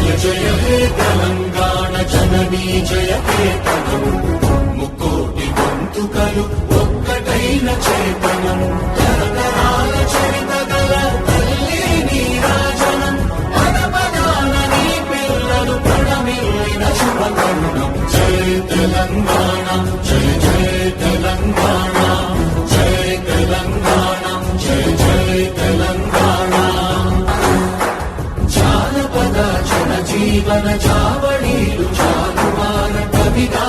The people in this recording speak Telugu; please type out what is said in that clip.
జయ జయ హే తెలంగాణ జననీ జయ కేతనం ముక్కోటి గొంతుకలు ఒక్కటైన చేతనం తరతరాల చరిత గల తల్లి నీరాజనం పద పదాన నీ పిల్లలు ప్రణమిల్లిన శుభకరుణం జయ తెలంగాణ జయ జయ తెలంగాణ జయ తెలంగాణ జయ జయ తెలంగాణ జానపద జన జీవన చావళీలు చాలువార కవిగా